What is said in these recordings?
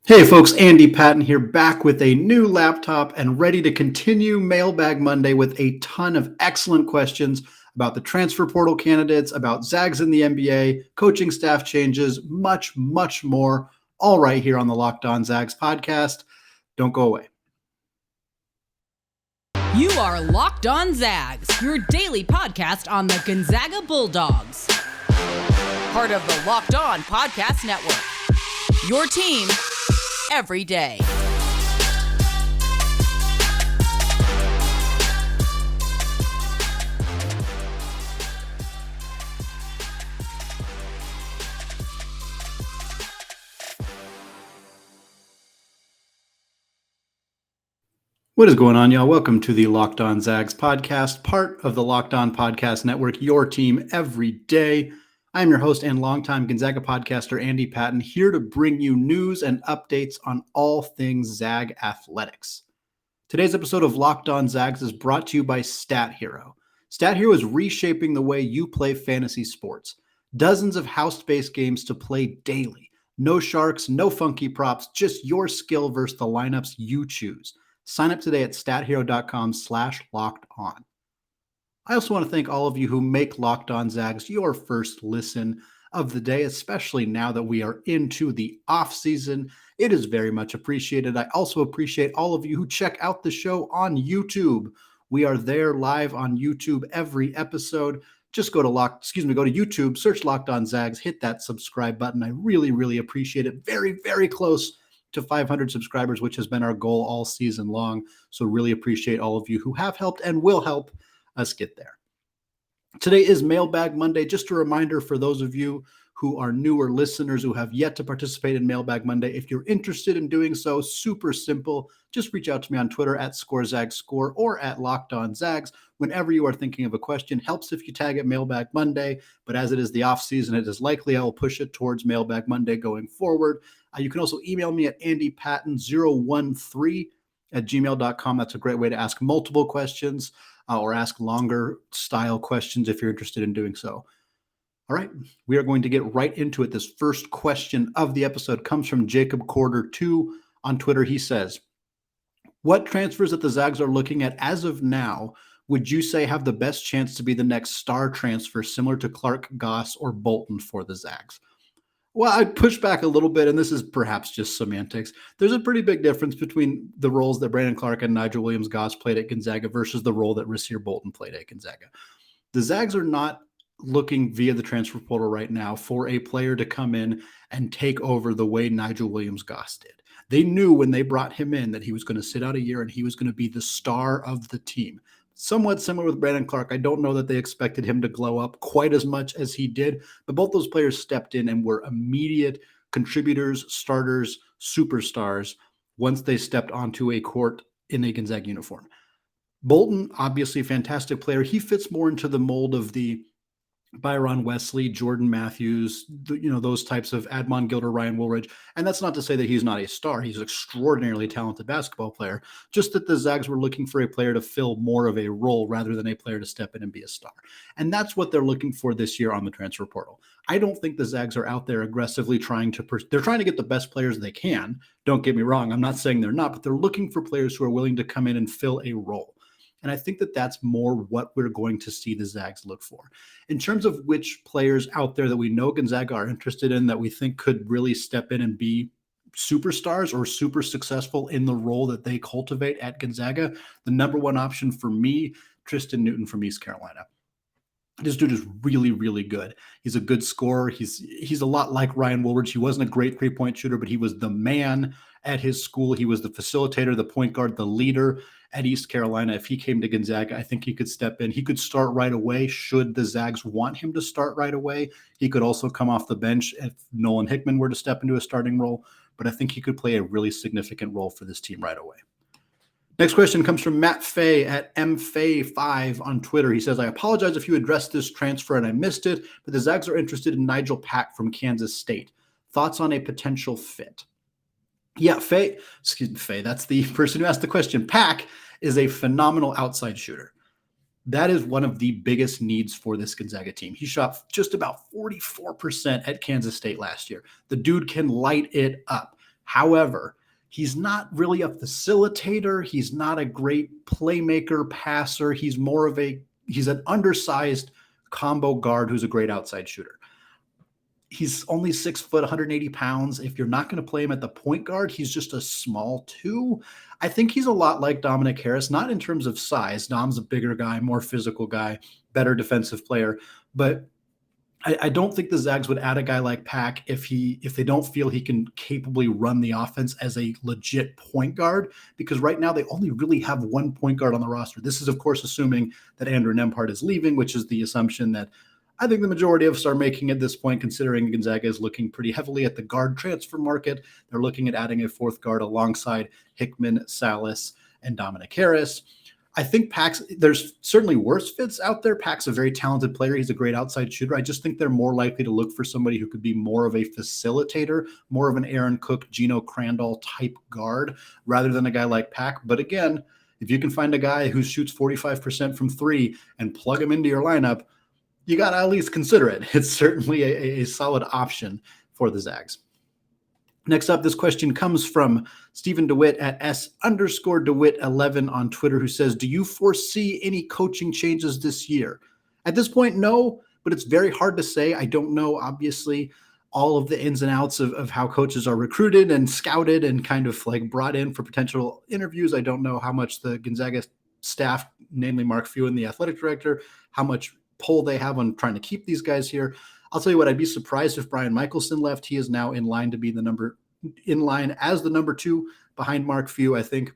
Hey folks, Andy Patton here, back with a new laptop and ready to continue Mailbag Monday with a ton of excellent questions about the transfer portal candidates, about Zags in the NBA, coaching staff changes, much, much more, all right here on the Locked On Zags podcast. Don't go away. You are Locked On Zags, your daily podcast on the Gonzaga Bulldogs. Part of the Locked On Podcast Network. Your team every day. What is going on, y'all? Welcome to the Locked On Zags podcast, part of the Locked On Podcast Network, your team every day. I am your host and longtime Gonzaga podcaster, Andy Patton, here to bring you news and updates on all things Zag athletics. Today's episode of Locked On Zags is brought to you by Stat Hero. Stat Hero is reshaping the way you play fantasy sports. Dozens of house-based games to play daily. No sharks, no funky props, just your skill versus the lineups you choose. Sign up today at stathero.com/lockedon. I also want to thank all of you who make Locked On Zags your first listen of the day, especially now that we are into the off season. It is very much appreciated. I also appreciate all of you who check out the show on YouTube. We are there live on YouTube every episode. Just go to YouTube, search Locked On Zags, hit that subscribe button. I really, really appreciate it. Very, very close to 500 subscribers, which has been our goal all season long. So really appreciate all of you who have helped and will help us get there. Today is Mailbag Monday. Just a reminder for those of you who are newer listeners who have yet to participate in Mailbag Monday, if you're interested in doing so, super simple. Just reach out to me on Twitter at ScoreZagsScore or at LockedOnZags. Whenever you are thinking of a question, helps if you tag it Mailbag Monday. But as it is the off season, it is likely I will push it towards Mailbag Monday going forward. You can also email me at andypatton013@gmail.com. That's a great way to ask multiple questions or ask longer style questions if you're interested in doing so. All right, we are going to get right into it. This first question of the episode comes from Jacob Corder 2 on Twitter. He says, what transfers that the Zags are looking at as of now would you say have the best chance to be the next star transfer similar to Clark, Goss, or Bolton for the Zags? Well, I'd push back a little bit, and this is perhaps just semantics. There's a pretty big difference between the roles that Brandon Clark and Nigel Williams-Goss played at Gonzaga versus the role that Rasir Bolton played at Gonzaga. The Zags are not looking via the transfer portal right now for a player to come in and take over the way Nigel Williams-Goss did. They knew when they brought him in that he was going to sit out a year and he was going to be the star of the team. Somewhat similar with Brandon Clark. I don't know that they expected him to glow up quite as much as he did, but both those players stepped in and were immediate contributors, starters, superstars once they stepped onto a court in a Gonzaga uniform. Bolton, obviously a fantastic player. He fits more into the mold of the Byron Wesley, Jordan Matthews, those types of Admon Gilder, Ryan Woolridge. And that's not to say that he's not a star. He's an extraordinarily talented basketball player. Just that the Zags were looking for a player to fill more of a role rather than a player to step in and be a star. And that's what they're looking for this year on the transfer portal. I don't think the Zags are out there aggressively they're trying to get the best players they can. Don't get me wrong. I'm not saying they're not, but they're looking for players who are willing to come in and fill a role. And I think that that's more what we're going to see the Zags look for. In terms of which players out there that we know Gonzaga are interested in that we think could really step in and be superstars or super successful in the role that they cultivate at Gonzaga, the number one option for me, Tristan Newton from East Carolina. This dude is really, really good. He's a good scorer. He's a lot like Ryan Woolridge. He wasn't a great three-point shooter, but he was the man at his school. He was the facilitator, the point guard, the leader at East Carolina. If he came to Gonzaga, I think he could step in. He could start right away should the Zags want him to start right away. He could also come off the bench if Nolan Hickman were to step into a starting role, but I think he could play a really significant role for this team right away. Next question comes from Matt Fay at MFay5 on Twitter. He says, I apologize if you addressed this transfer and I missed it, but the Zags are interested in Nigel Pack from Kansas State. Thoughts on a potential fit? Yeah, Fay, that's the person who asked the question. Pack is a phenomenal outside shooter. That is one of the biggest needs for this Gonzaga team. He shot just about 44% at Kansas State last year. The dude can light it up. However, he's not really a facilitator. He's not a great playmaker, passer. He's an undersized combo guard who's a great outside shooter. He's only 6 foot, 180 pounds. If you're not going to play him at the point guard, he's just a small 2. I think he's a lot like Dominic Harris, not in terms of size. Dom's a bigger guy, more physical guy, better defensive player. But I don't think the Zags would add a guy like Pack if they don't feel he can capably run the offense as a legit point guard, because right now they only really have one point guard on the roster. This is, of course, assuming that Andrew Nembhard is leaving, which is the assumption that I think the majority of us are making at this point, considering Gonzaga is looking pretty heavily at the guard transfer market. They're looking at adding a fourth guard alongside Hickman, Salas, and Dominic Harris. I think there's certainly worse fits out there. Pack's a very talented player. He's a great outside shooter. I just think they're more likely to look for somebody who could be more of a facilitator, more of an Aaron Cook, Geno Crandall type guard, rather than a guy like Pack. But again, if you can find a guy who shoots 45% from 3 and plug him into your lineup, you got to at least consider it. It's certainly a solid option for the Zags. Next up, this question comes from Stephen DeWitt at S_DeWitt11 on Twitter, who says, do you foresee any coaching changes this year? At this point, no, but it's very hard to say. I don't know, obviously, all of the ins and outs of how coaches are recruited and scouted and kind of like brought in for potential interviews. I don't know how much the Gonzaga staff, namely Mark Few and the athletic director, how much pull they have on trying to keep these guys here. I'll tell you what, I'd be surprised if Brian Michelson left. He is now in line to be in line as the number 2 behind Mark Few. I think,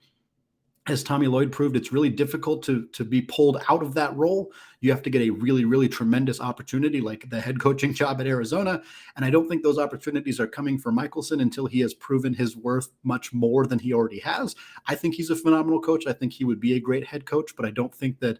as Tommy Lloyd proved, it's really difficult to be pulled out of that role. You have to get a really, really tremendous opportunity like the head coaching job at Arizona. And I don't think those opportunities are coming for Michelson until he has proven his worth much more than he already has. I think he's a phenomenal coach. I think he would be a great head coach, but I don't think that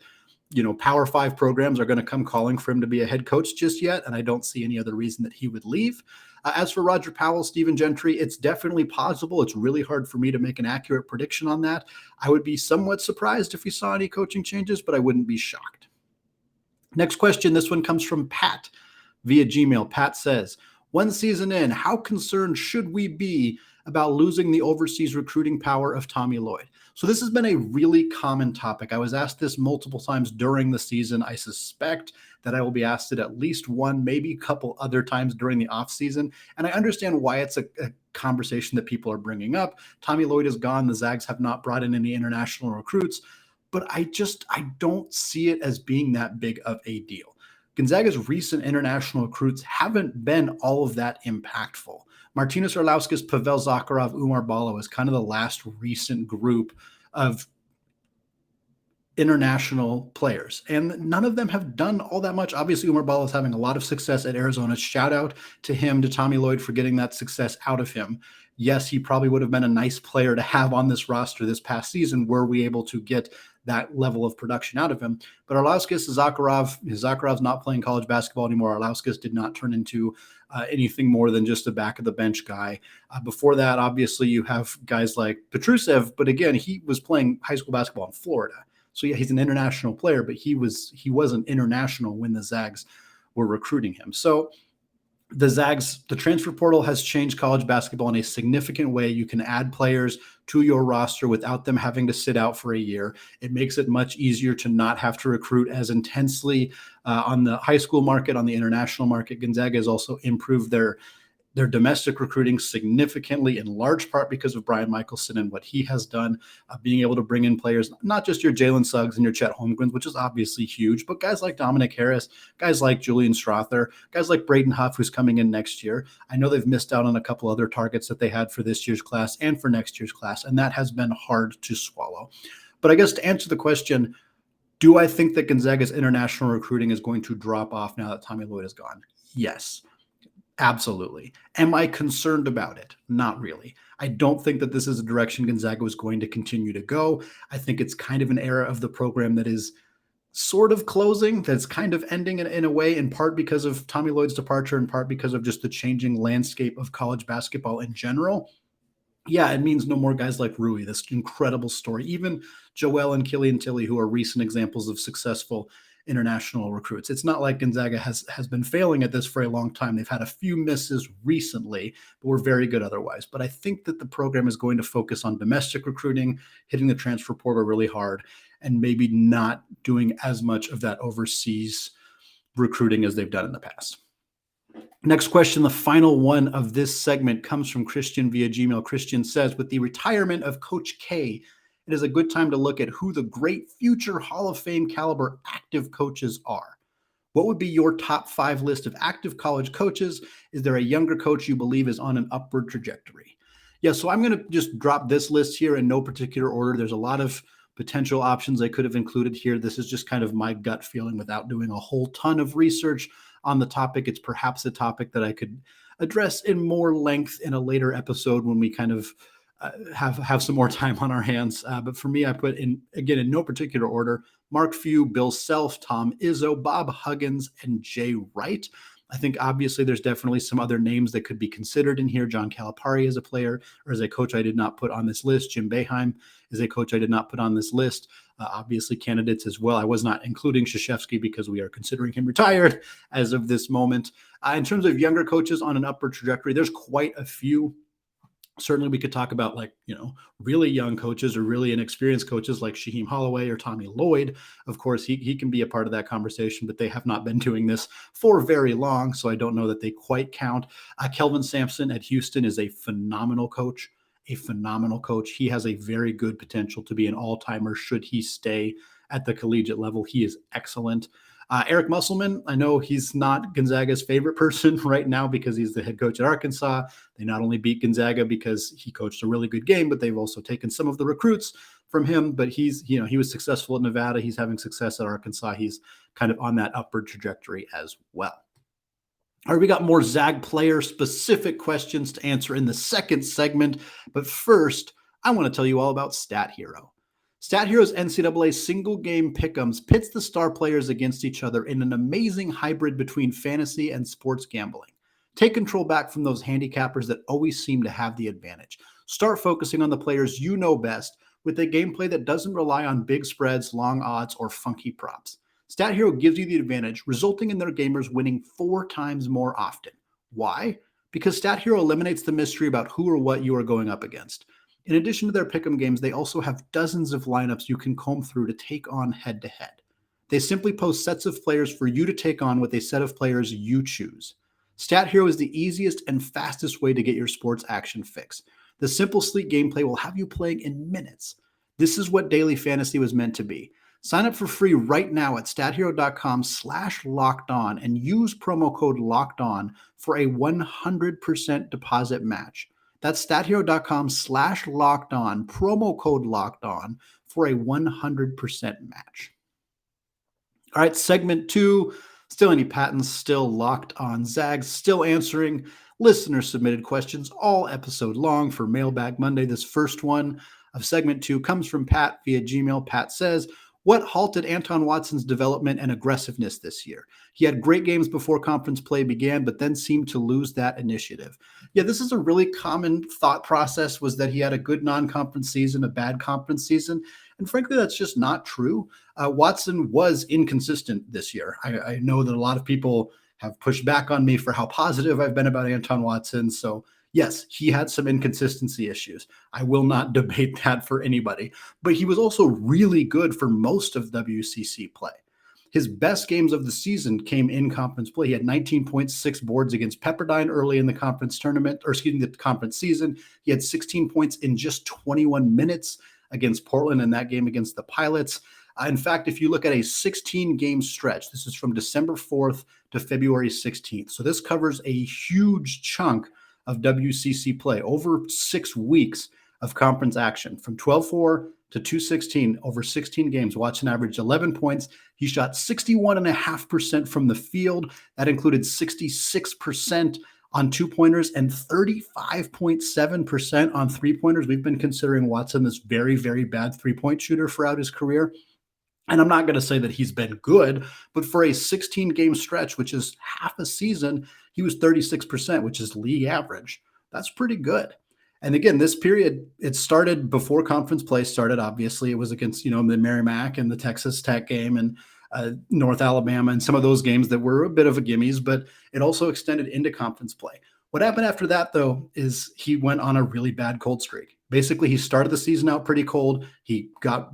Power 5 programs are going to come calling for him to be a head coach just yet, and I don't see any other reason that he would leave. As for Roger Powell, Stephen Gentry, it's definitely possible. It's really hard for me to make an accurate prediction on that. I would be somewhat surprised if we saw any coaching changes, but I wouldn't be shocked. Next question, this one comes from Pat via Gmail. Pat says, one season in, how concerned should we be about losing the overseas recruiting power of Tommy Lloyd? So this has been a really common topic. I was asked this multiple times during the season. I suspect that I will be asked it at least one, maybe a couple other times during the offseason. And I understand why it's a conversation that people are bringing up. Tommy Lloyd is gone. The Zags have not brought in any international recruits, but I don't see it as being that big of a deal. Gonzaga's recent international recruits haven't been all of that impactful. Martinas Arlauskas, Pavel Zakharov, Umar Balo is kind of the last recent group of international players, and none of them have done all that much. Obviously, Umar Balo is having a lot of success at Arizona. Shout out to him, to Tommy Lloyd, for getting that success out of him. Yes, he probably would have been a nice player to have on this roster this past season were we able to get that level of production out of him. But Arlauskas, Zakharov's not playing college basketball anymore. Arlauskas did not turn into anything more than just a back of the bench guy. Before that, obviously, you have guys like Petrusev, but again, he was playing high school basketball in Florida. So yeah, he's an international player, but he wasn't international when the Zags were recruiting him. So the Zags, the transfer portal has changed college basketball in a significant way. You can add players to your roster without them having to sit out for a year. It makes it much easier to not have to recruit as intensely on the high school market, on the international market. Gonzaga has also improved their domestic recruiting significantly, in large part because of Brian Michelson and what he has done, being able to bring in players, not just your Jalen Suggs and your Chet Holmgrens, which is obviously huge, but guys like Dominic Harris, guys like Julian Strother, guys like Braden Huff, who's coming in next year. I know they've missed out on a couple other targets that they had for this year's class and for next year's class, and that has been hard to swallow. But I guess to answer the question, do I think that Gonzaga's international recruiting is going to drop off now that Tommy Lloyd is gone? Yes. Absolutely. Am I concerned about it? Not really. I don't think that this is a direction Gonzaga was going to continue to go. I think it's kind of an era of the program that is sort of closing, that's kind of ending in a way, in part because of Tommy Lloyd's departure, in part because of just the changing landscape of college basketball in general. Yeah, it means no more guys like Rui, this incredible story. Even Joel and Killian Tilly, who are recent examples of successful international recruits. It's not like Gonzaga has been failing at this for a long time. They've had a few misses recently, but we're very good otherwise. But I think that the program is going to focus on domestic recruiting, hitting the transfer portal really hard, and maybe not doing as much of that overseas recruiting as they've done in the past. Next question, the final one of this segment, comes from Christian via Gmail. Christian says, with the retirement of Coach K, it is a good time to look at who the great future Hall of Fame caliber active coaches are. What would be your top 5 list of active college coaches? Is there a younger coach you believe is on an upward trajectory? Yeah, so I'm going to just drop this list here in no particular order. There's a lot of potential options I could have included here. This is just kind of my gut feeling without doing a whole ton of research on the topic. It's perhaps a topic that I could address in more length in a later episode when we kind of have some more time on our hands. But for me, I put in no particular order, Mark Few, Bill Self, Tom Izzo, Bob Huggins, and Jay Wright. I think obviously there's definitely some other names that could be considered in here. John Calipari as a player or as a coach I did not put on this list. Jim Boeheim is a coach I did not put on this list. Obviously candidates as well. I was not including Krzyzewski because we are considering him retired as of this moment. In terms of younger coaches on an upward trajectory, there's quite a few. Certainly we could talk about really young coaches or really inexperienced coaches like Shaheem Holloway or Tommy Lloyd. Of course, he can be a part of that conversation, but they have not been doing this for very long, so I don't know that they quite count. Kelvin Sampson at Houston is a phenomenal coach. He has a very good potential to be an all-timer should he stay at the collegiate level. He is excellent. Eric Musselman, I know he's not Gonzaga's favorite person right now because he's the head coach at Arkansas. They not only beat Gonzaga because he coached a really good game, but they've also taken some of the recruits from him. But he was successful at Nevada. He's having success at Arkansas. He's kind of on that upward trajectory as well. All right, we got more Zag player specific questions to answer in the second segment. But first, I want to tell you all about Stat Hero. Stat Hero's NCAA single game pick'ems pits the star players against each other in an amazing hybrid between fantasy and sports gambling. Take control back from those handicappers that always seem to have the advantage. Start focusing on the players you know best with a gameplay that doesn't rely on big spreads, long odds, or funky props. Stat Hero gives you the advantage, resulting in their gamers winning 4 times more often. Why? Because Stat Hero eliminates the mystery about who or what you are going up against. In addition to their pick'em games, they also have dozens of lineups you can comb through to take on head-to-head. They simply post sets of players for you to take on with a set of players you choose. Stat Hero is the easiest and fastest way to get your sports action fix. The simple, sleek gameplay will have you playing in minutes. This is what daily fantasy was meant to be. Sign up for free right now at stathero.com/lockedon and use promo code LOCKEDON for a 100% deposit match. That's stathero.com/lockedon, promo code LOCKEDON for a 100% match. All right, segment 2, still any patents, still locked on Zags, still answering listener-submitted questions all episode long for Mailbag Monday. This first one of segment 2 comes from Pat via Gmail. Pat says, what halted Anton Watson's development and aggressiveness this year? He had great games before conference play began, but then seemed to lose that initiative. Yeah, this is a really common thought process, was that he had a good non-conference season, a bad conference season. And frankly, that's just not true. Watson was inconsistent this year. I know that a lot of people have pushed back on me for how positive I've been about Anton Watson. So yes, he had some inconsistency issues. I will not debate that for anybody, but he was also really good for most of WCC play. His best games of the season came in conference play. He had 19.6 boards against Pepperdine early in the conference the conference season. He had 16 points in just 21 minutes against Portland in that game against the Pilots. In fact, if you look at a 16-game stretch, this is from December 4th to February 16th. So this covers a huge chunk of WCC play, over 6 weeks of conference action, from 12-4 to 2-16, over 16 games. Watson averaged 11 points. He shot 61.5% from the field. That included 66% on 2-pointers and 35.7% on 3-pointers. We've been considering Watson this very, very bad 3-point shooter throughout his career. And I'm not going to say that he's been good, but for a 16-game stretch, which is half a season, he was 36%, which is league average. That's pretty good. And again, this period, it started before conference play started. Obviously, it was against, the Merrimack and the Texas Tech game. And North Alabama, and some of those games that were a bit of a gimmies, but it also extended into conference play. What happened after that, though, is he went on a really bad cold streak. Basically, he started the season out pretty cold. He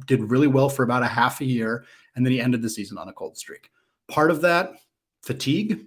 did really well for about a half a year, and then he ended the season on a cold streak. Part of that, fatigue.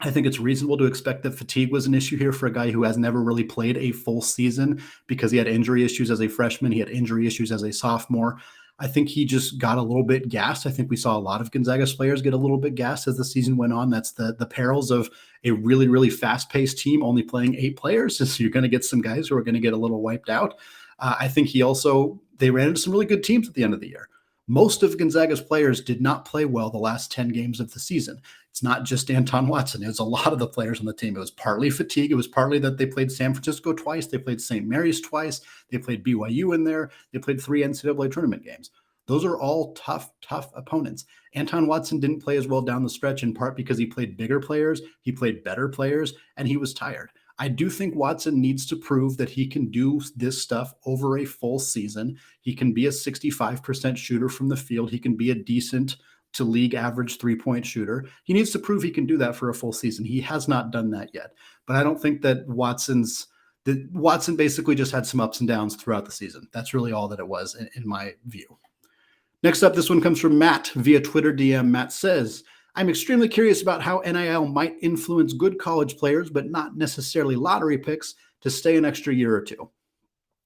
I think it's reasonable to expect that fatigue was an issue here for a guy who has never really played a full season because he had injury issues as a freshman. He had injury issues as a sophomore. I think he just got a little bit gassed. I think we saw a lot of Gonzaga's players get a little bit gassed as the season went on. That's the perils of a really, really fast-paced team only playing 8 players. So you're going to get some guys who are going to get a little wiped out. I think they ran into some really good teams at the end of the year. Most of Gonzaga's players did not play well the last 10 games of the season. It's not just Anton Watson. It was a lot of the players on the team. It was partly fatigue. It was partly that they played San Francisco twice. They played St. Mary's twice. They played BYU in there. They played 3 NCAA tournament games. Those are all tough opponents. Anton Watson didn't play as well down the stretch, in part because he played bigger players, he played better players, and he was tired. I do think Watson needs to prove that he can do this stuff over a full season. He can be a 65% shooter from the field. He can be a decent to league average 3-point shooter. He needs to prove he can do that for a full season. He has not done that yet. But I don't think that Watson basically just had some ups and downs throughout the season. That's really all that it was in my view. Next up, this one comes from Matt via Twitter DM. Matt says, I'm extremely curious about how NIL might influence good college players, but not necessarily lottery picks, to stay an extra year or two.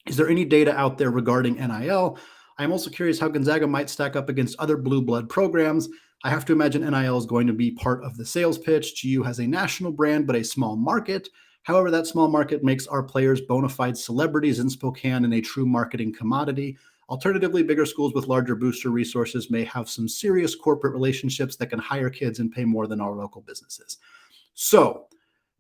Is there any data out there regarding NIL? I'm also curious how Gonzaga might stack up against other blue blood programs. I have to imagine NIL is going to be part of the sales pitch. GU has a national brand, but a small market. However, that small market makes our players bona fide celebrities in Spokane and a true marketing commodity. Alternatively, bigger schools with larger booster resources may have some serious corporate relationships that can hire kids and pay more than our local businesses. So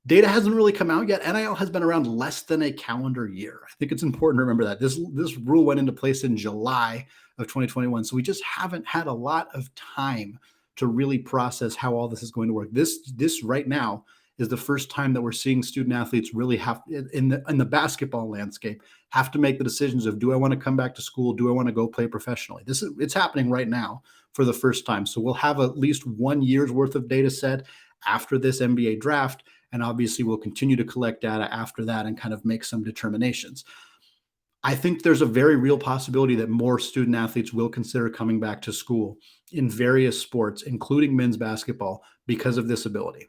data hasn't really come out yet. NIL has been around less than a calendar year. I think it's important to remember that. This rule went into place in July of 2021. So we just haven't had a lot of time to really process how all this is going to work. This right now is the first time that we're seeing student athletes really have, in the basketball landscape, have to make the decisions of, do I want to come back to school? Do I want to go play professionally? It's happening right now for the first time. So we'll have at least 1 year's worth of data set after this NBA draft. And obviously we'll continue to collect data after that and kind of make some determinations. I think there's a very real possibility that more student athletes will consider coming back to school in various sports, including men's basketball, because of this ability.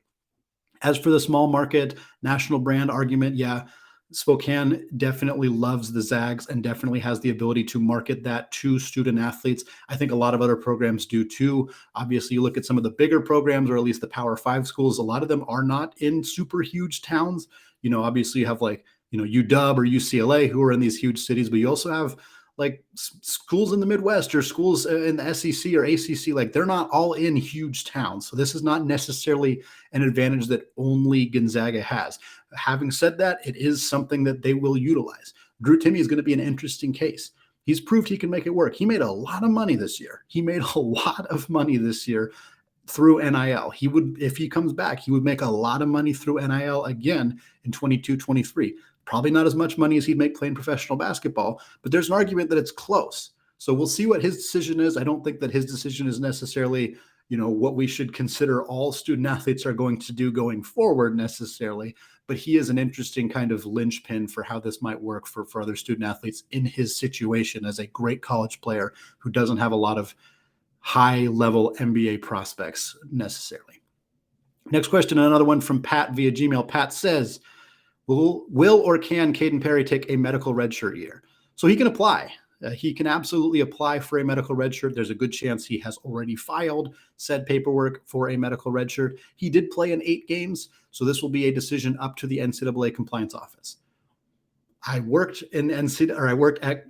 As for the small market national brand argument, yeah, Spokane definitely loves the Zags and definitely has the ability to market that to student athletes. I think a lot of other programs do too. Obviously, you look at some of the bigger programs, or at least the Power 5 schools, a lot of them are not in super huge towns. Obviously you have UW or UCLA who are in these huge cities, but you also have like schools in the Midwest or schools in the SEC or ACC, like they're not all in huge towns. So this is not necessarily an advantage that only Gonzaga has. Having said that, it is something that they will utilize. Drew Timme is going to be an interesting case. He's proved he can make it work. He made a lot of money this year. Through NIL. He would, if he comes back, he would make a lot of money through NIL again in 22-23. Probably not as much money as he'd make playing professional basketball, but there's an argument that it's close. So we'll see what his decision is. I don't think that his decision is necessarily, what we should consider all student athletes are going to do going forward necessarily, but he is an interesting kind of linchpin for how this might work for other student athletes in his situation as a great college player who doesn't have a lot of high-level NBA prospects necessarily. Next question, another one from Pat via Gmail. Pat says, Will or can Caden Perry take a medical redshirt year? So he can apply. He can absolutely apply for a medical redshirt. There's a good chance he has already filed said paperwork for a medical redshirt. He did play in 8 games, so this will be a decision up to the NCAA compliance office. I worked at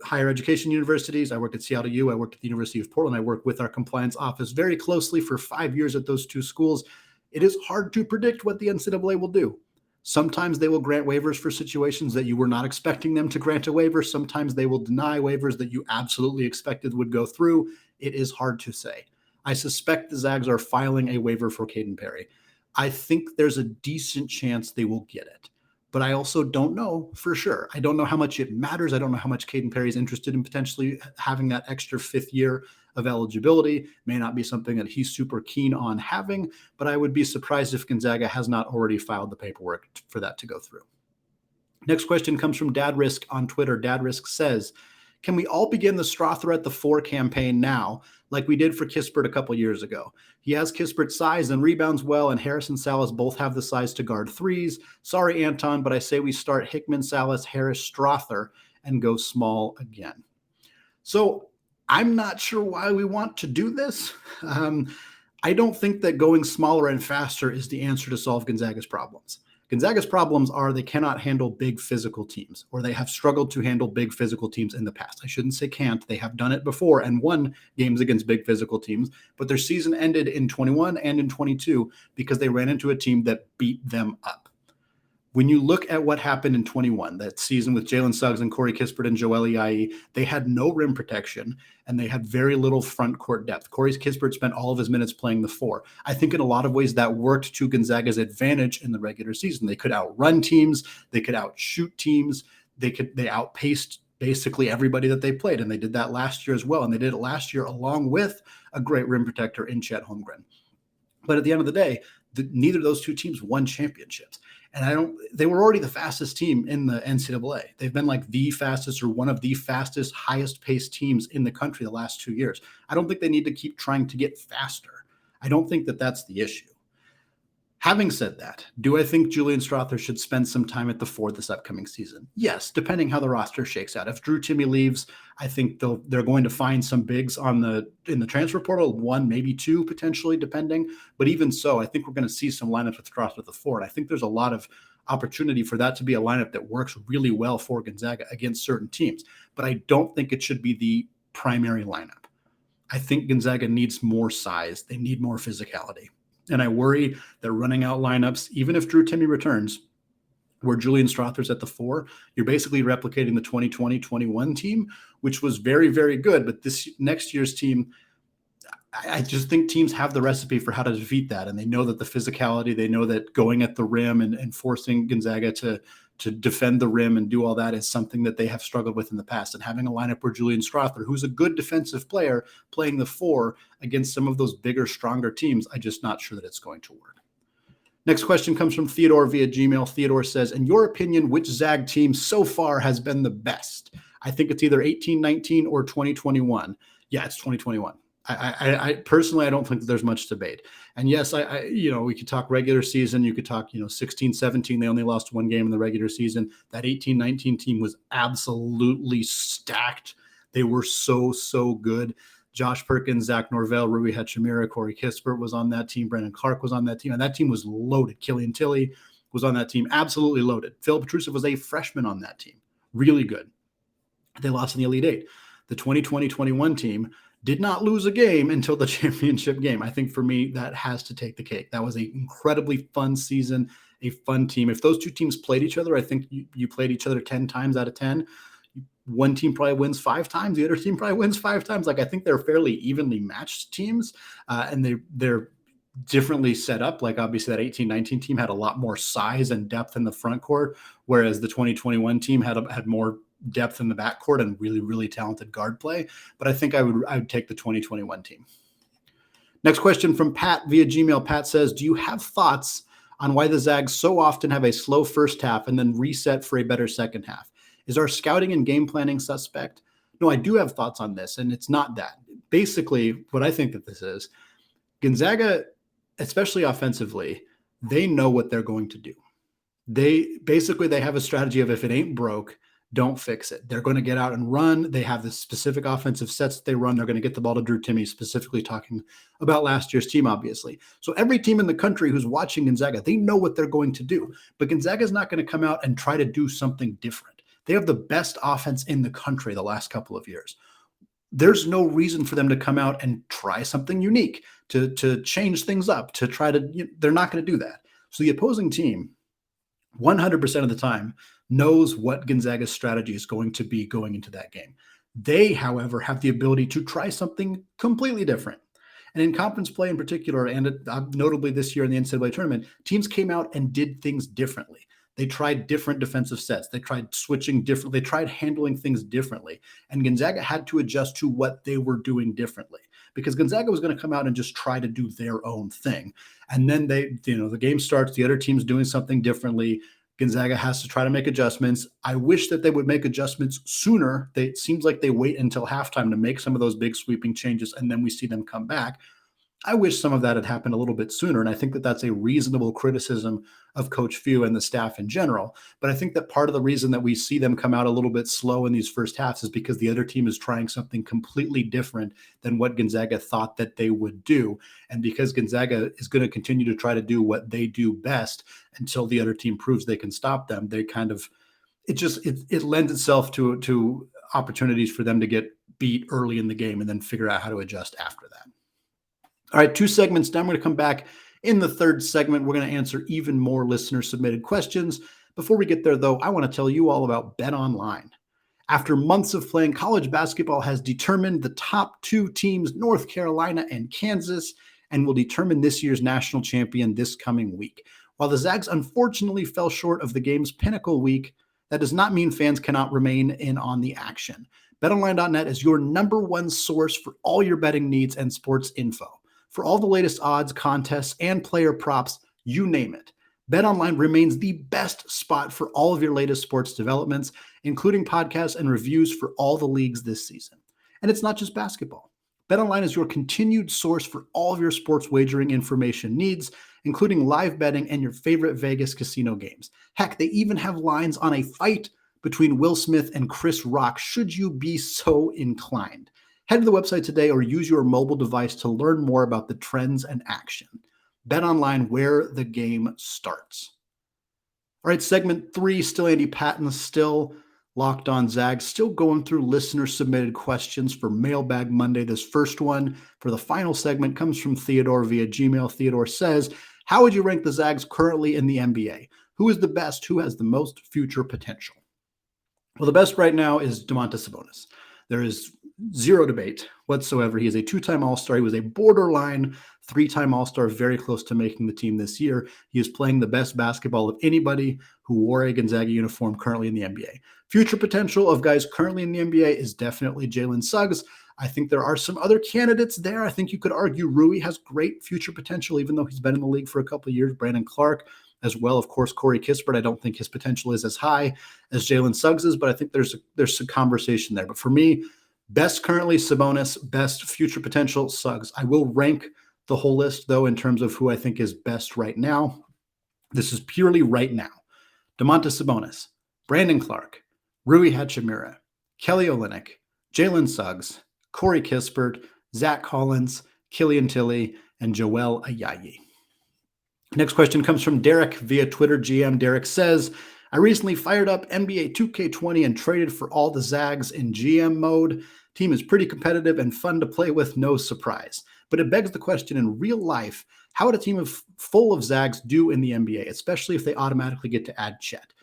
higher education universities. I worked at Seattle U. I worked at the University of Portland. I worked with our compliance office very closely for 5 years at those 2 schools. It is hard to predict what the NCAA will do. Sometimes they will grant waivers for situations that you were not expecting them to grant a waiver. Sometimes they will deny waivers that you absolutely expected would go through. It is hard to say. I suspect the Zags are filing a waiver for Caden Perry. I think there's a decent chance they will get it. but I also don't know for sure. I don't know how much it matters. I don't know how much Caden Perry is interested in potentially having that extra 5th year of eligibility. May not be something that he's super keen on having, but I would be surprised if Gonzaga has not already filed the paperwork for that to go through. Next question comes from Dad Risk on Twitter. Dad Risk says, can we all begin the Strother at the 4 campaign now, like we did for Kispert a couple years ago? He has Kispert's size and rebounds well, and Harris and Salas both have the size to guard threes. Sorry, Anton, but I say we start Hickman, Salas, Harris, Strother, and go small again. So I'm not sure why we want to do this. I don't think that going smaller and faster is the answer to solve Gonzaga's problems. Gonzaga's problems are they cannot handle big physical teams, or they have struggled to handle big physical teams in the past. I shouldn't say can't. They have done it before and won games against big physical teams, but their season ended in 21 and in 22 because they ran into a team that beat them up. When you look at what happened in 21, that season with Jalen Suggs and Corey Kispert and Joel Iayi, they had no rim protection and they had very little front court depth. Corey Kispert spent all of his minutes playing the 4. I think in a lot of ways that worked to Gonzaga's advantage in the regular season. They could outrun teams, they could outshoot teams, they outpaced basically everybody that they played, and they did that last year as well. And they did it last year along with a great rim protector in Chet Holmgren. But at the end of the day, neither of those two teams won championships. And they were already the fastest team in the NCAA. They've been like the fastest or one of the fastest, highest paced teams in the country the last 2 years. I don't think they need to keep trying to get faster. I don't think that that's the issue. Having said that, do I think Julian Strother should spend some time at the 4 this upcoming season? Yes, depending how the roster shakes out. If Drew Timme leaves, I think they're going to find some bigs in the transfer portal, 1, maybe 2 potentially, depending. But even so, I think we're going to see some lineups with Strother at the 4. And I think there's a lot of opportunity for that to be a lineup that works really well for Gonzaga against certain teams. But I don't think it should be the primary lineup. I think Gonzaga needs more size. They need more physicality. And I worry that running out lineups, even if Drew Timme returns, where Julian Strother's at the 4, you're basically replicating the 2020-21 team, which was very, very good. But this next year's team, I just think teams have the recipe for how to defeat that. And they know that the physicality, they know that going at the rim and forcing Gonzaga to defend the rim and do all that is something that they have struggled with in the past. And having a lineup where Julian Strother, who's a good defensive player, playing the 4 against some of those bigger, stronger teams, I'm just not sure that it's going to work. Next question comes from Theodore via Gmail. Theodore says, in your opinion, which Zag team so far has been the best? I think it's either 18-19 or 2021. Yeah, it's 2021. I personally, I don't think that there's much debate. And yes, we could talk regular season. You could talk, 16-17. They only lost 1 game in the regular season. That 18-19 team was absolutely stacked. They were so, so good. Josh Perkins, Zach Norvell, Rui Hachimura, Corey Kispert was on that team. Brendan Clark was on that team. And that team was loaded. Killian Tilly was on that team. Absolutely loaded. Phil Petrusev was a freshman on that team. Really good. They lost in the Elite 8. The 2020-21 team did not lose a game until the championship game. I think for me, that has to take the cake. That was an incredibly fun season, a fun team. If those two teams played each other, I think you played each other 10 times out of 10. One team probably wins 5 times. The other team probably wins 5 times. I think they're fairly evenly matched teams, and they're differently set up. Obviously that 18-19 team had a lot more size and depth in the front court, whereas the 2021 team had more depth in the backcourt and really, really talented guard play. But I think I would take the 2021 team. Next question from Pat via Gmail. Pat says, do you have thoughts on why the Zags so often have a slow first half and then reset for a better second half? Is our scouting and game planning suspect? No, I do have thoughts on this, and it's not that. Basically, what I think that this is, Gonzaga, especially offensively, they know what they're going to do. They have a strategy of if it ain't broke, don't fix it. They're going to get out and run. They have the specific offensive sets that they run. They're going to get the ball to Drew Timme, specifically talking about last year's team, obviously. So every team in the country who's watching Gonzaga, they know what they're going to do. But Gonzaga is not going to come out and try to do something different. They have the best offense in the country the last couple of years. There's no reason for them to come out and try something unique, to change things up, to try to, they're not going to do that. So the opposing team, 100% of the time, knows what Gonzaga's strategy is going to be going into that game. They, however, have the ability to try something completely different. And in conference play in particular, and notably this year in the NCAA tournament, teams came out and did things differently. They tried different defensive sets. They tried switching different. They tried handling things differently. And Gonzaga had to adjust to what they were doing differently, because Gonzaga was going to come out and just try to do their own thing. And then the game starts, the other team's doing something differently. Gonzaga has to try to make adjustments. I wish that they would make adjustments sooner. It seems like they wait until halftime to make some of those big sweeping changes, and then we see them come back. I wish some of that had happened a little bit sooner, and I think that that's a reasonable criticism of Coach Few and the staff in general. But I think that part of the reason that we see them come out a little bit slow in these first halves is because the other team is trying something completely different than what Gonzaga thought that they would do. And because Gonzaga is going to continue to try to do what they do best until the other team proves they can stop them, they kind of it lends itself to opportunities for them to get beat early in the game and then figure out how to adjust after that. All right, 2 segments down. I'm going to come back in the 3rd segment. We're going to answer even more listener-submitted questions. Before we get there, though, I want to tell you all about BetOnline. After months of playing, college basketball has determined the top 2 teams, North Carolina and Kansas, and will determine this year's national champion this coming week. While the Zags unfortunately fell short of the game's pinnacle week, that does not mean fans cannot remain in on the action. BetOnline.net is your #1 source for all your betting needs and sports info. For all the latest odds, contests, and player props, you name it, BetOnline remains the best spot for all of your latest sports developments, including podcasts and reviews for all the leagues this season. And it's not just basketball. BetOnline is your continued source for all of your sports wagering information needs, including live betting and your favorite Vegas casino games. Heck, they even have lines on a fight between Will Smith and Chris Rock, should you be so inclined. Head to the website today or use your mobile device to learn more about the trends and action. BetOnline, where the game starts. All right, segment 3, still Andy Patton, still Locked On Zags, still going through listener-submitted questions for Mailbag Monday. This first one for the final segment comes from Theodore via Gmail. Theodore says, how would you rank the Zags currently in the NBA? Who is the best? Who has the most future potential? Well, the best right now is Domantas Sabonis. There is zero debate whatsoever. He is a 2-time All-Star. He was a borderline 3-time All-Star, very close to making the team this year. He is playing the best basketball of anybody who wore a Gonzaga uniform currently in the NBA. Future potential of guys currently in the NBA is definitely Jalen Suggs. I think there are some other candidates there. I think you could argue Rui has great future potential, even though he's been in the league for a couple of years. Brandon Clark as well. Of course, Corey Kispert, I don't think his potential is as high as Jalen Suggs is, but I think there's some conversation there. But for me, best currently Sabonis, best future potential Suggs. I will rank the whole list, though, in terms of who I think is best right now. This is purely right now. Domantas Sabonis, Brandon Clark, Rui Hachimura, Kelly Olynyk, Jalen Suggs, Corey Kispert, Zach Collins, Killian Tilly, and Joel Ayayi. Next question comes from Derek via Twitter. GM Derek says, I recently fired up NBA 2K20 and traded for all the Zags in GM mode. Team is pretty competitive and fun to play with, no surprise. But it begs the question, in real life, how would a team full of Zags do in the NBA, especially if they automatically get to add Chet?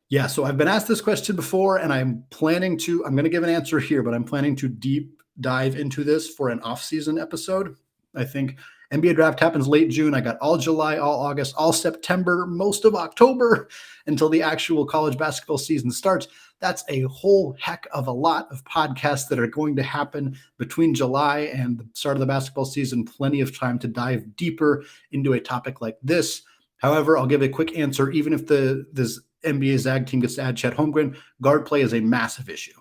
Yeah, so I've been asked this question before, and I'm going to give an answer here, but I'm planning to deep dive into this for an off-season episode. I think NBA draft happens late June. I got all July, all August, all September, most of October until the actual college basketball season starts. That's a whole heck of a lot of podcasts that are going to happen between July and the start of the basketball season. Plenty of time to dive deeper into a topic like this. However, I'll give a quick answer. Even if this NBA Zag team gets to add Chet Holmgren, guard play is a massive issue.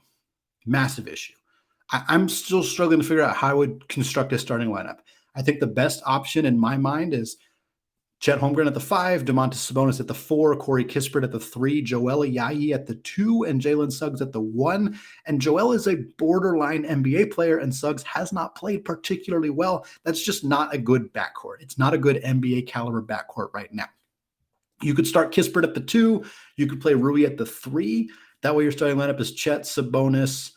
Massive issue. I'm still struggling to figure out how I would construct a starting lineup. I think the best option in my mind is Chet Holmgren at the 5, Domantas Sabonis at the 4, Corey Kispert at the 3, Joel Ayayi at the 2, and Jalen Suggs at the 1. And Joel is a borderline NBA player, and Suggs has not played particularly well. That's just not a good backcourt. It's not a good NBA caliber backcourt right now. You could start Kispert at the 2. You could play Rui at the 3. That way your starting lineup is Chet, Sabonis,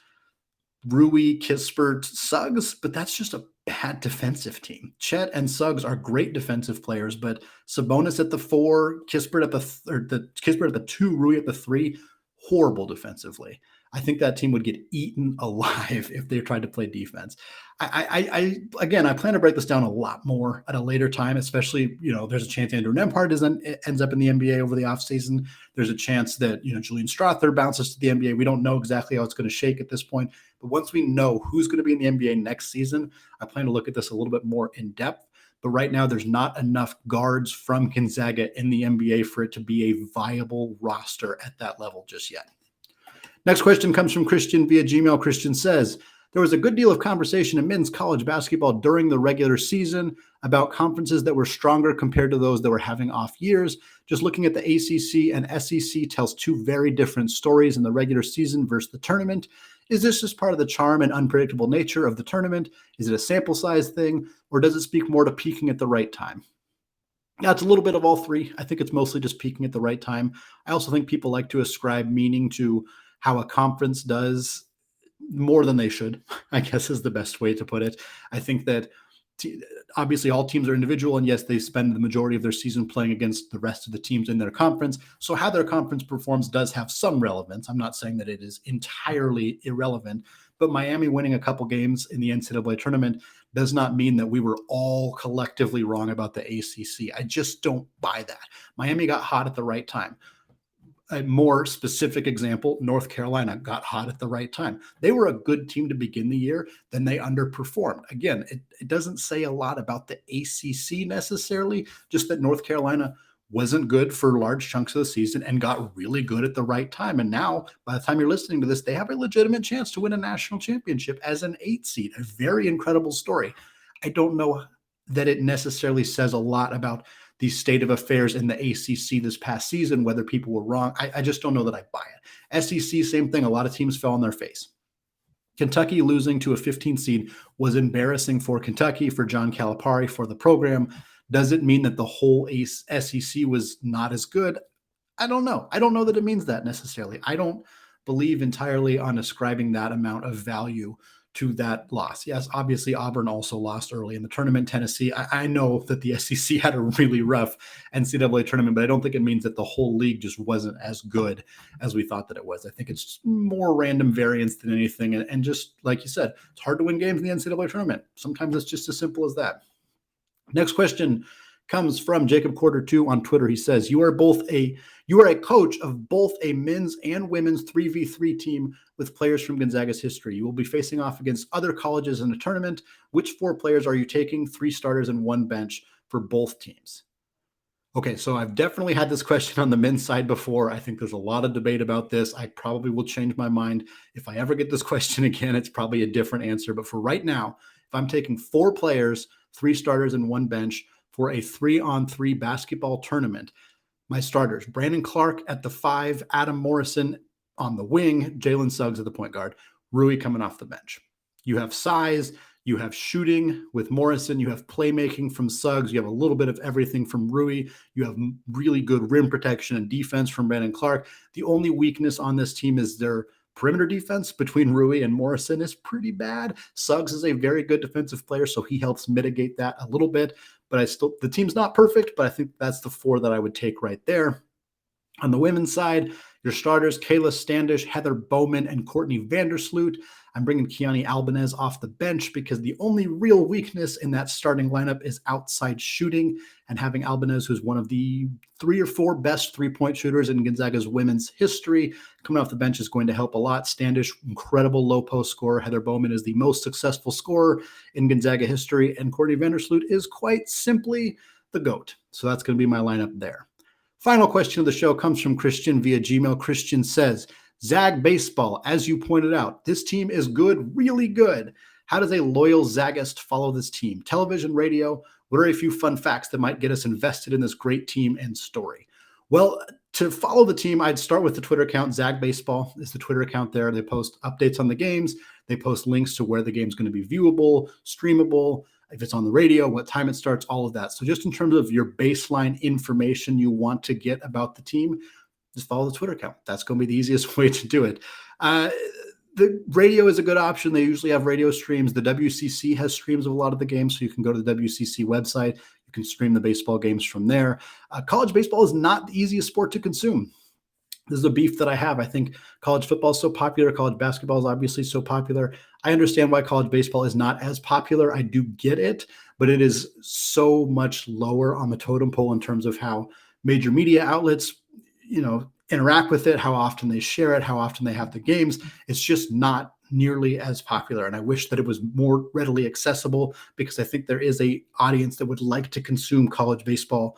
Rui, Kispert, Suggs, but that's just a bad defensive team. Chet and Suggs are great defensive players, but Sabonis at the 4, Kispert at the 2, Rui at the 3, horrible defensively. I think that team would get eaten alive if they tried to play defense. Again, I plan to break this down a lot more at a later time, especially, there's a chance Andrew Nembhard ends up in the NBA over the offseason. There's a chance that, Julian Strawther bounces to the NBA. We don't know exactly how it's going to shake at this point. But once we know who's going to be in the NBA next season, I plan to look at this a little bit more in depth. But right now, there's not enough guards from Gonzaga in the NBA for it to be a viable roster at that level just yet. Next question comes from Christian via Gmail. Christian says, there was a good deal of conversation in men's college basketball during the regular season about conferences that were stronger compared to those that were having off years. Just looking at the ACC and SEC tells two very different stories in the regular season versus the tournament. Is this just part of the charm and unpredictable nature of the tournament? Is it a sample size thing, or does it speak more to peaking at the right time? Yeah, it's a little bit of all three. I think it's mostly just peaking at the right time. I also think people like to ascribe meaning to how a conference does more than they should, I guess is the best way to put it. I think that obviously all teams are individual, and yes, they spend the majority of their season playing against the rest of the teams in their conference. So how their conference performs does have some relevance. I'm not saying that it is entirely irrelevant, but Miami winning a couple games in the NCAA tournament does not mean that we were all collectively wrong about the ACC. I just don't buy that. Miami got hot at the right time. A more specific example, North Carolina got hot at the right time. They were a good team to begin the year, then they underperformed. Again, it doesn't say a lot about the ACC necessarily, just that North Carolina wasn't good for large chunks of the season and got really good at the right time. And now, by the time you're listening to this, they have a legitimate chance to win a national championship as an 8 seed. A very incredible story. I don't know that it necessarily says a lot about the state of affairs in the ACC this past season, whether people were wrong. I just don't know that I buy it. SEC, same thing. A lot of teams fell on their face. Kentucky losing to a 15 seed was embarrassing for Kentucky, for John Calipari, for the program. Does it mean that the whole SEC was not as good? I don't know. I don't know that it means that necessarily. I don't believe entirely on ascribing that amount of value to that loss. Yes, obviously Auburn also lost early in the tournament. Tennessee, I know that the SEC had a really rough NCAA tournament, but I don't think it means that the whole league just wasn't as good as we thought that it was. I think it's just more random variance than anything. And just like you said, it's hard to win games in the NCAA tournament. Sometimes it's just as simple as that. Next question comes from Jacob Quarter 2 on Twitter. He says, you are a coach of both a men's and women's 3v3 team with players from Gonzaga's history. You will be facing off against other colleges in the tournament. Which 4 players are you taking? 3 starters and 1 bench for both teams. Okay, so I've definitely had this question on the men's side before. I think there's a lot of debate about this. I probably will change my mind. If I ever get this question again, it's probably a different answer. But for right now, if I'm taking 4 players, 3 starters and 1 bench for a 3-on-3 basketball tournament, my starters, Brandon Clark at the 5, Adam Morrison on the wing, Jalen Suggs at the point guard, Rui coming off the bench. You have size, you have shooting with Morrison, you have playmaking from Suggs, you have a little bit of everything from Rui, you have really good rim protection and defense from Brandon Clark. The only weakness on this team is their perimeter defense between Rui and Morrison is pretty bad. Suggs is a very good defensive player, so he helps mitigate that a little bit. But the team's not perfect, but I think that's the 4 that I would take right there. On the women's side, your starters, Kayla Standish, Heather Bowman, and Courtney Vandersloot. I'm bringing Kiani Albanez off the bench because the only real weakness in that starting lineup is outside shooting, and having Albanez, who's one of the 3 or 4 best three-point shooters in Gonzaga's women's history, coming off the bench is going to help a lot. Standish, incredible low post scorer. Heather Bowman is the most successful scorer in Gonzaga history, and Courtney Vandersloot is quite simply the GOAT. So that's going to be my lineup there. Final question of the show comes from Christian via Gmail. Christian says, Zag baseball, as you pointed out, this team is good, really good. How does a loyal Zagist follow this team? Television, radio, what are a few fun facts that might get us invested in this great team and story? Well, to follow the team, I'd start with the Twitter account. Zag Baseball is the Twitter account there. They post updates on the games. They post links to where the game's going to be viewable, streamable, if it's on the radio, what time it starts, all of that. So just in terms of your baseline information you want to get about the team, just follow the Twitter account. That's going to be the easiest way to do it. The radio is a good option. They usually have radio streams. The WCC has streams of a lot of the games, so you can go to the WCC website. You can stream the baseball games from there. College baseball is not the easiest sport to consume. This is a beef that I have. I think college football is so popular. College basketball is obviously so popular. I understand why college baseball is not as popular. I do get it, but it is so much lower on the totem pole in terms of how major media outlets, interact with it, how often they share it, how often they have the games. It's just not nearly as popular. And I wish that it was more readily accessible, because I think there is a audience that would like to consume college baseball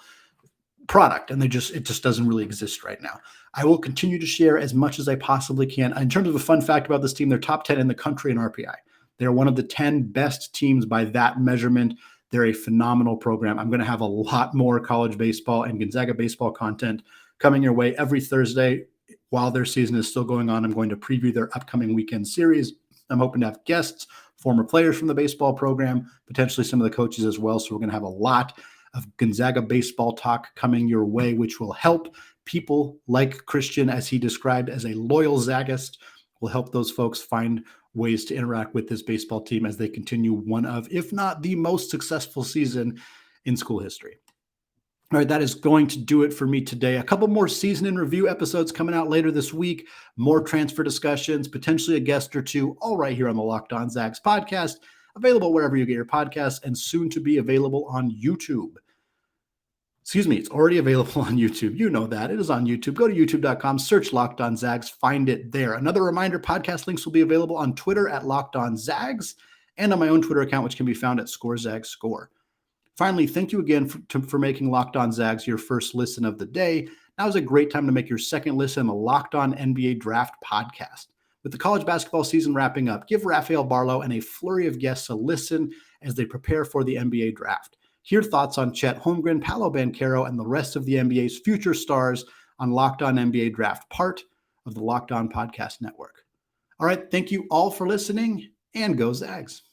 product, and it just doesn't really exist right now. I will continue to share as much as I possibly can. In terms of a fun fact about this team, they're top 10 in the country in RPI. They're one of the 10 best teams by that measurement. They're a phenomenal program. I'm going to have a lot more college baseball and Gonzaga baseball content coming your way every Thursday while their season is still going on. I'm going to preview their upcoming weekend series. I'm hoping to have guests, former players from the baseball program, potentially some of the coaches as well. So we're going to have a lot of Gonzaga baseball talk coming your way, which will help people like Christian, as he described as a loyal Zagist, will help those folks find ways to interact with this baseball team as they continue one of, if not the most successful season in school history. All right, that is going to do it for me today. A couple more season in review episodes coming out later this week, more transfer discussions, potentially a guest or two, all right here on the Locked On Zags podcast, available wherever you get your podcasts, and soon to be available on YouTube. Excuse me, it's already available on YouTube. You know that. It is on YouTube. Go to youtube.com, search Locked On Zags, find it there. Another reminder, podcast links will be available on Twitter at Locked On Zags and on my own Twitter account, which can be found at ScoreZagsScore. Finally, thank you again for making Locked On Zags your first listen of the day. Now is a great time to make your second listen on the Locked On NBA Draft podcast. With the college basketball season wrapping up, give Rafael Barlow and a flurry of guests a listen as they prepare for the NBA draft. Hear thoughts on Chet Holmgren, Paolo Banchero, and the rest of the NBA's future stars on Locked On NBA Draft, part of the Locked On Podcast Network. All right, thank you all for listening, and go Zags.